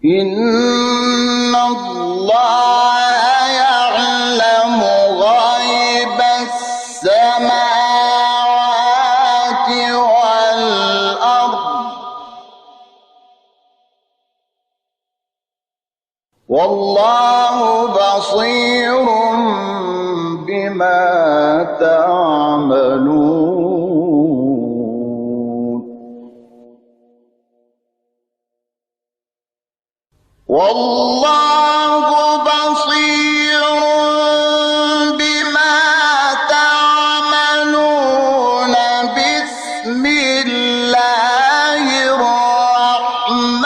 إن الله يعلم غيب السماوات والأرض والله بصير بما تعملون والله بصير بما تعملون بسم الله الرحمن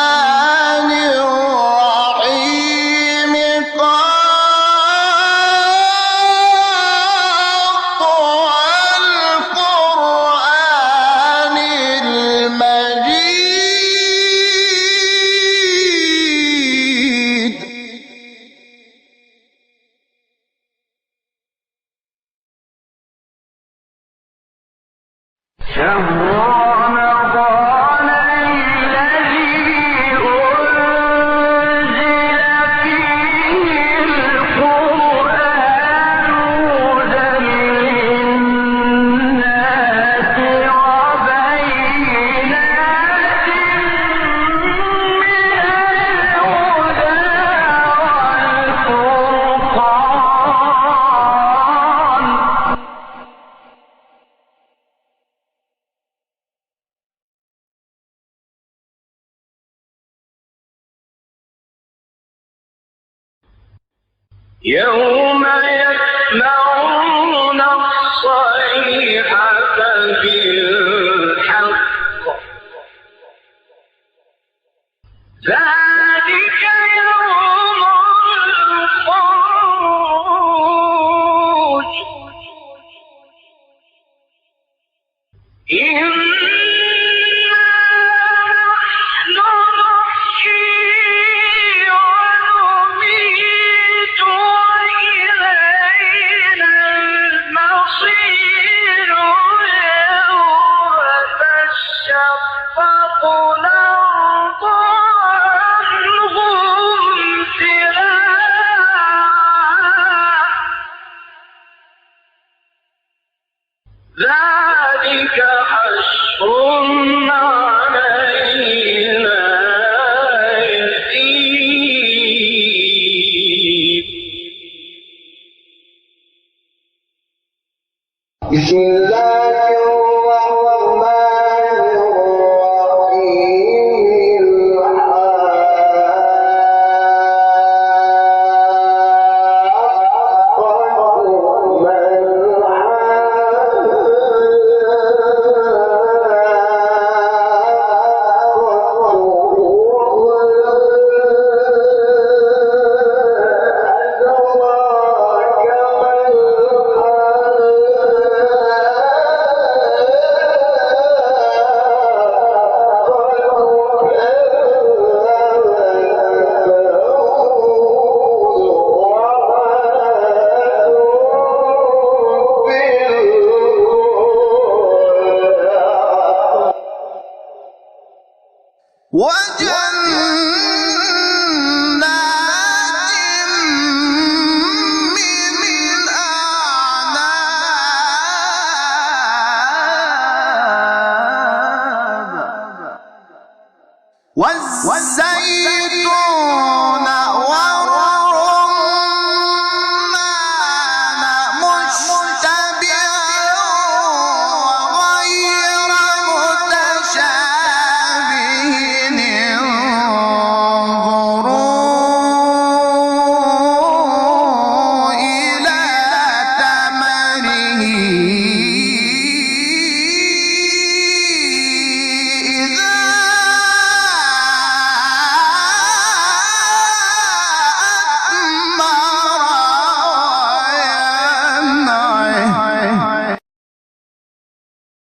الرحيم قاف والقرآن المجيد شهر رمضان الذي أنزل فيه القرآن هدى للناس وبينات من الهدى والفرقان يوم يسمعون الصيحة بالحق ذلك يوم الخروج إنا نحن نحيي ونميت وإلينا المصير يوم تشقق الأرض عنهم سراعا ذلك حشر علينا يسير بسم الله الرحمن الرحيم وجنات من أعناب والزيتون